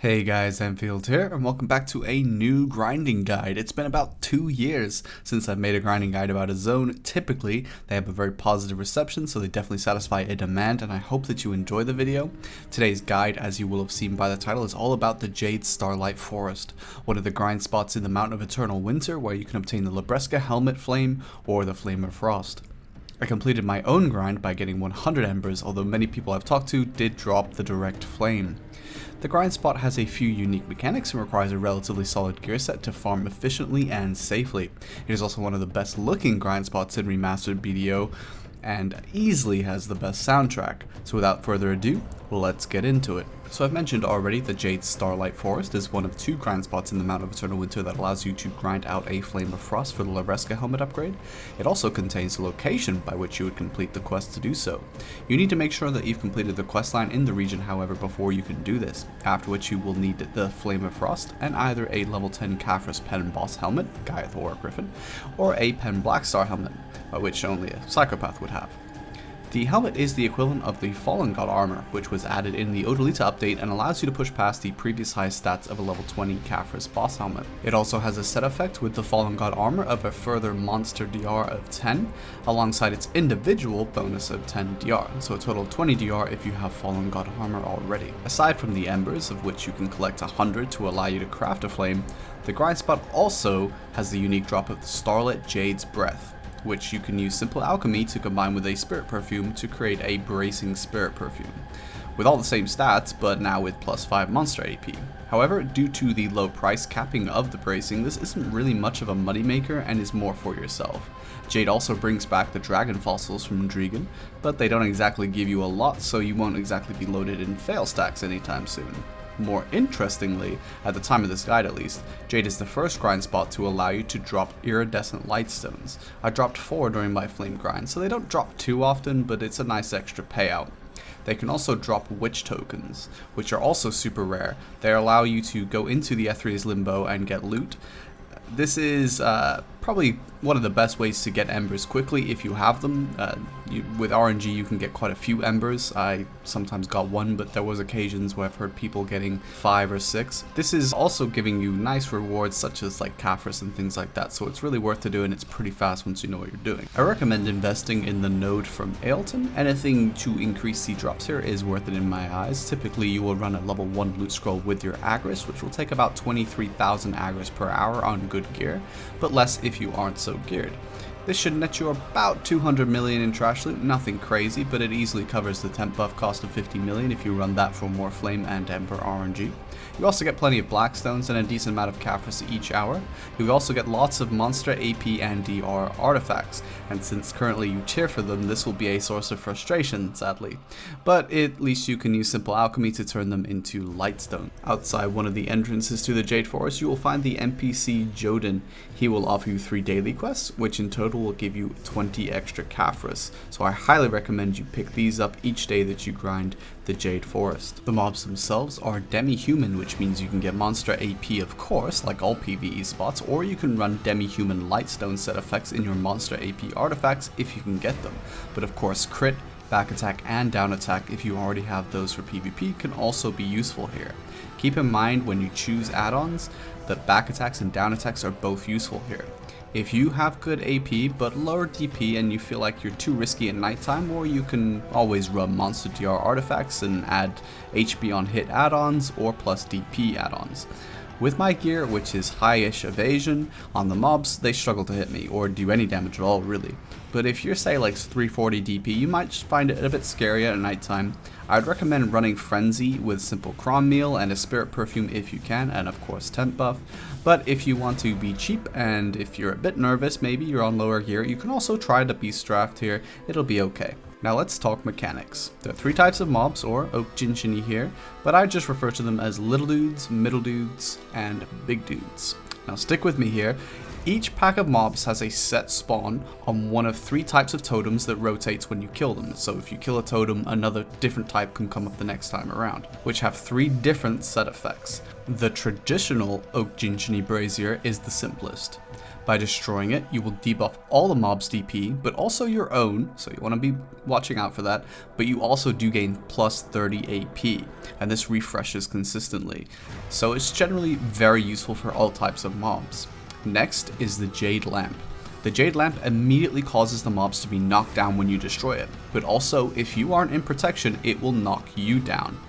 Hey guys, Anfield here, and welcome back to a new grinding guide. It's been about 2 years since I've made a grinding guide about a zone. Typically, they have a very positive reception, so they definitely satisfy a demand, and I hope that you enjoy the video. Today's guide, as you will have seen by the title, is all about the Jade Starlight Forest, one of the grind spots in the Mountain of Eternal Winter where you can obtain the Libresca Helmet Flame or the Flame of Frost. I completed my own grind by getting 100 embers, although many people I've talked to did drop the direct flame. The grind spot has a few unique mechanics and requires a relatively solid gear set to farm efficiently and safely. It is also one of the best looking grind spots in remastered BDO and easily has the best soundtrack. So without further ado, let's get into it. So I've mentioned already the Jade Starlight Forest is one of 2 grind spots in the Mountain of Eternal Winter that allows you to grind out a Flame of Frost for the Libresca helmet upgrade. It also contains the location by which you would complete the quest to do so. You need to make sure that you've completed the quest line in the region, however, before you can do this, after which you will need the Flame of Frost and either a level 10 Caphras Pen Boss helmet, Gaiath or Griffin, or a Pen Blackstar helmet, which only a Psychopath would have. The helmet is the equivalent of the Fallen God armor, which was added in the Odalita update and allows you to push past the previous high stats of a level 20 Caphras boss helmet. It also has a set effect with the Fallen God armor of a further monster DR of 10, alongside its individual bonus of 10 DR, so a total of 20 DR if you have Fallen God armor already. Aside from the embers, of which you can collect 100 to allow you to craft a flame, the grind spot also has the unique drop of the Starlit Jade's Breath, which you can use simple alchemy to combine with a spirit perfume to create a bracing spirit perfume, with all the same stats but now with plus 5 monster AP. However, due to the low price capping of the bracing, this isn't really much of a moneymaker and is more for yourself. Jade also brings back the dragon fossils from Drigan, but they don't exactly give you a lot, so you won't exactly be loaded in fail stacks anytime soon. More interestingly, at the time of this guide at least, Jade is the first grind spot to allow you to drop iridescent lightstones. I dropped 4 during my flame grind, so they don't drop too often, but it's a nice extra payout. They can also drop witch tokens, which are also super rare. They allow you to go into the Ethria's Limbo and get loot. This is probably one of the best ways to get embers quickly if you have them. With RNG you can get quite a few embers. I sometimes got 1, but there was occasions where I've heard people getting 5 or 6. This is also giving you nice rewards such as like Caphras and things like that, so it's really worth to do and it's pretty fast once you know what you're doing. I recommend investing in the node from Ailton. Anything to increase the drops here is worth it in my eyes. Typically you will run a level 1 loot scroll with your Agris, which will take about 23,000 Agris per hour on good gear, but less if you aren't so geared. This should net you about 200 million in trash loot, nothing crazy, but it easily covers the temp buff cost of 50 million if you run that for more flame and ember RNG. You also get plenty of blackstones and a decent amount of Caphras each hour. You also get lots of monster AP and DR artifacts, and since currently you cheer for them, this will be a source of frustration, sadly. But at least you can use simple alchemy to turn them into lightstone. Outside one of the entrances to the Jade Forest, you will find the NPC Joden. He will offer you 3 daily quests, which in total will give you 20 extra Caphras, so I highly recommend you pick these up each day that you grind the Jade Forest. The mobs themselves are demi-human, which means you can get monster AP of course, like all PvE spots, or you can run demi-human lightstone set effects in your monster AP artifacts if you can get them. But of course crit, back attack and down attack, if you already have those for PvP, can also be useful here. Keep in mind when you choose add-ons that back attacks and down attacks are both useful here. If you have good AP but lower DP and you feel like you're too risky at nighttime, or you can always run monster DR artifacts and add HP on hit add-ons or plus DP add-ons. With my gear, which is high-ish evasion, on the mobs they struggle to hit me or do any damage at all really. But if you're say like 340 DP, you might just find it a bit scary at nighttime. I'd recommend running Frenzy with simple cron meal and a spirit perfume if you can, and of course temp buff. But if you want to be cheap and if you're a bit nervous, maybe you're on lower gear, you can also try the Beast Draft here, it'll be okay. Now let's talk mechanics. There are 3 types of mobs, or Objectiony here, but I just refer to them as little dudes, middle dudes, and big dudes. Now stick with me here. Each pack of mobs has a set spawn on one of 3 types of totems that rotates when you kill them. So if you kill a totem, another different type can come up the next time around, which have 3 different set effects. The traditional Objectiony Brazier is the simplest. By destroying it, you will debuff all the mobs' DP, but also your own, so you want to be watching out for that, but you also do gain plus 30 AP, and this refreshes consistently, so it's generally very useful for all types of mobs. Next is the Jade Lamp. The Jade Lamp immediately causes the mobs to be knocked down when you destroy it, but also if you aren't in protection, it will knock you down.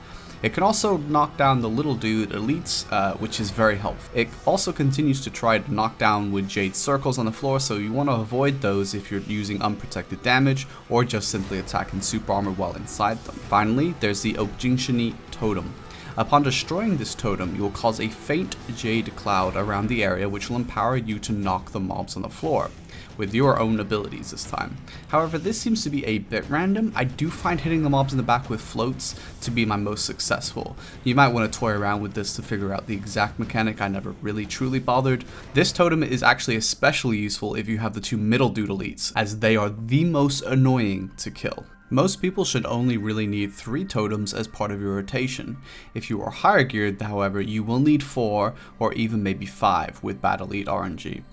It can also knock down the little dude elites, which is very helpful. It also continues to try to knock down with Jade circles on the floor, so you want to avoid those if you're using unprotected damage or just simply attacking super armor while inside them. Finally, there's the Objectiony Totem. Upon destroying this totem, you will cause a faint jade cloud around the area, which will empower you to knock the mobs on the floor, with your own abilities this time. However, this seems to be a bit random. I do find hitting the mobs in the back with floats to be my most successful. You might want to toy around with this to figure out the exact mechanic. I never really truly bothered. This totem is actually especially useful if you have the two middle dude elites, as they are the most annoying to kill. Most people should only really need 3 totems as part of your rotation. If you are higher geared, however, you will need 4 or even maybe 5 with Bad Elite RNG.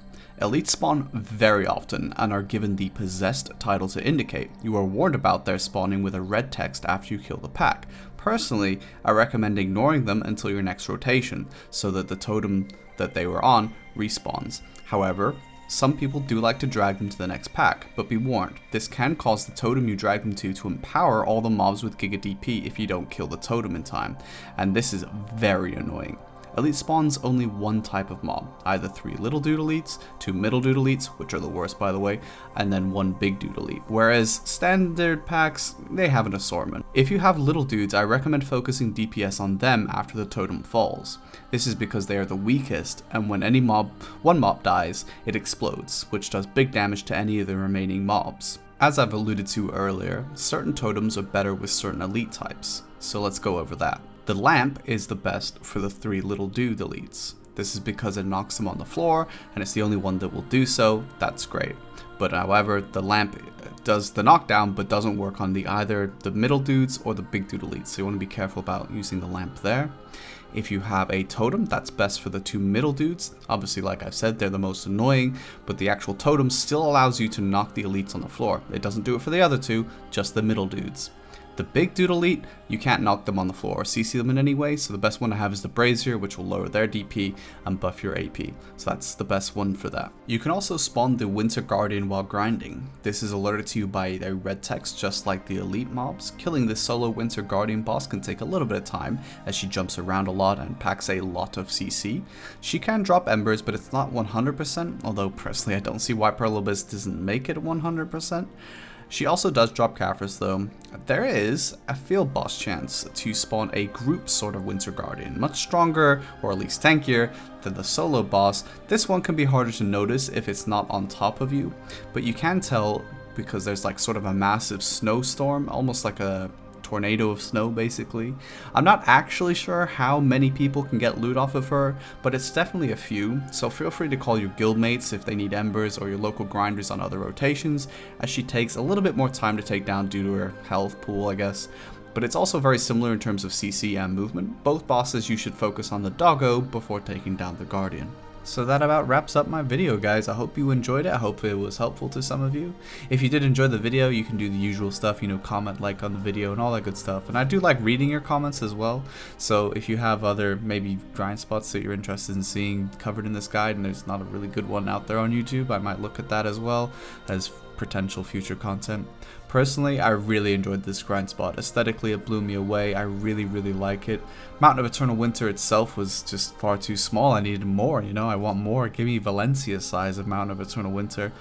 Elites spawn very often and are given the possessed title to indicate. You are warned about their spawning with a red text after you kill the pack. Personally, I recommend ignoring them until your next rotation, so that the totem that they were on respawns. However, some people do like to drag them to the next pack, but be warned, this can cause the totem you drag them to empower all the mobs with Giga DP if you don't kill the totem in time, and this is very annoying. Elite spawns only one type of mob, either 3 little dude elites, 2 middle dude elites, which are the worst by the way, and then 1 big dude elite, whereas standard packs, they have an assortment. If you have little dudes, I recommend focusing DPS on them after the totem falls. This is because they are the weakest, and when one mob dies, it explodes, which does big damage to any of the remaining mobs. As I've alluded to earlier, certain totems are better with certain elite types, so let's go over that. The lamp is the best for the 3 little dude elites. This is because it knocks them on the floor, and it's the only one that will do so. That's great. But however, the lamp does the knockdown, but doesn't work on either the middle dudes or the big dude elites, so you want to be careful about using the lamp there. If you have a totem, that's best for the 2 middle dudes. Obviously, like I've said, they're the most annoying, but the actual totem still allows you to knock the elites on the floor. It doesn't do it for the other 2, just the middle dudes. The big dude elite, you can't knock them on the floor or CC them in any way, so the best one to have is the Brazier, which will lower their DP and buff your AP, so that's the best one for that. You can also spawn the Winter Guardian while grinding. This is alerted to you by a red text just like the elite mobs. Killing this solo Winter Guardian boss can take a little bit of time as she jumps around a lot and packs a lot of CC. She can drop embers, but it's not 100%, although personally I don't see why Pearl Abyss doesn't make it 100%. She also does drop Caphras though. There is a field boss chance to spawn a group sort of Winter Guardian, much stronger or at least tankier than the solo boss. This one can be harder to notice if it's not on top of you, but you can tell because there's like sort of a massive snowstorm, almost like a tornado of snow basically. I'm not actually sure how many people can get loot off of her, but it's definitely a few, so feel free to call your guildmates if they need embers or your local grinders on other rotations, as she takes a little bit more time to take down due to her health pool, I guess. But it's also very similar in terms of CC and movement. Both bosses you should focus on the doggo before taking down the Guardian. So that about wraps up my video, guys. I hope you enjoyed it. I hope it was helpful to some of you. If you did enjoy the video, you can do the usual stuff, you know, comment, like on the video and all that good stuff. And I do like reading your comments as well. So if you have other maybe grind spots that you're interested in seeing covered in this guide, and there's not a really good one out there on YouTube, I might look at that as well as potential future content. Personally, I really enjoyed this grind spot. Aesthetically, it blew me away. I really like it. Mountain of Eternal Winter itself was just far too small. I needed more, you know, I want more. Give me Valencia size of Mountain of Eternal Winter.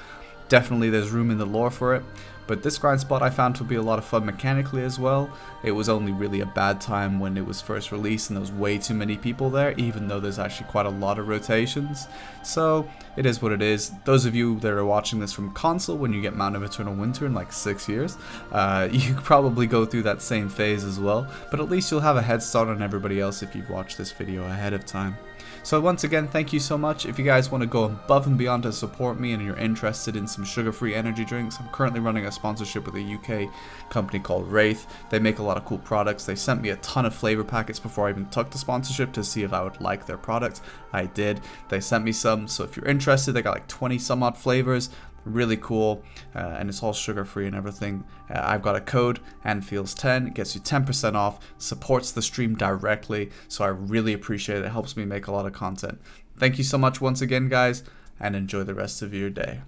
Definitely there's room in the lore for it. But this grind spot I found to be a lot of fun mechanically as well. It was only really a bad time when it was first released and there was way too many people there, even though there's actually quite a lot of rotations. So it is what it is. Those of you that are watching this from console, when you get Mountain of Eternal Winter in like 6 years, you probably go through that same phase as well. But at least you'll have a head start on everybody else if you've watched this video ahead of time. So once again, thank you so much. If you guys want to go above and beyond to support me and you're interested in some sugar-free energy drinks, I'm currently running a sponsorship with a UK company called Wraith. They make a lot of cool products. They sent me a ton of flavor packets before I even took the sponsorship to see if I would like their products. I did. They sent me some, so if you're interested, they got like 20 some odd flavors. Really cool, and it's all sugar free and everything. I've got a code, Anfield10. It gets you 10% off, supports the stream directly, so I really appreciate it. It helps me make a lot of content. Thank you so much once again, guys, and enjoy the rest of your day.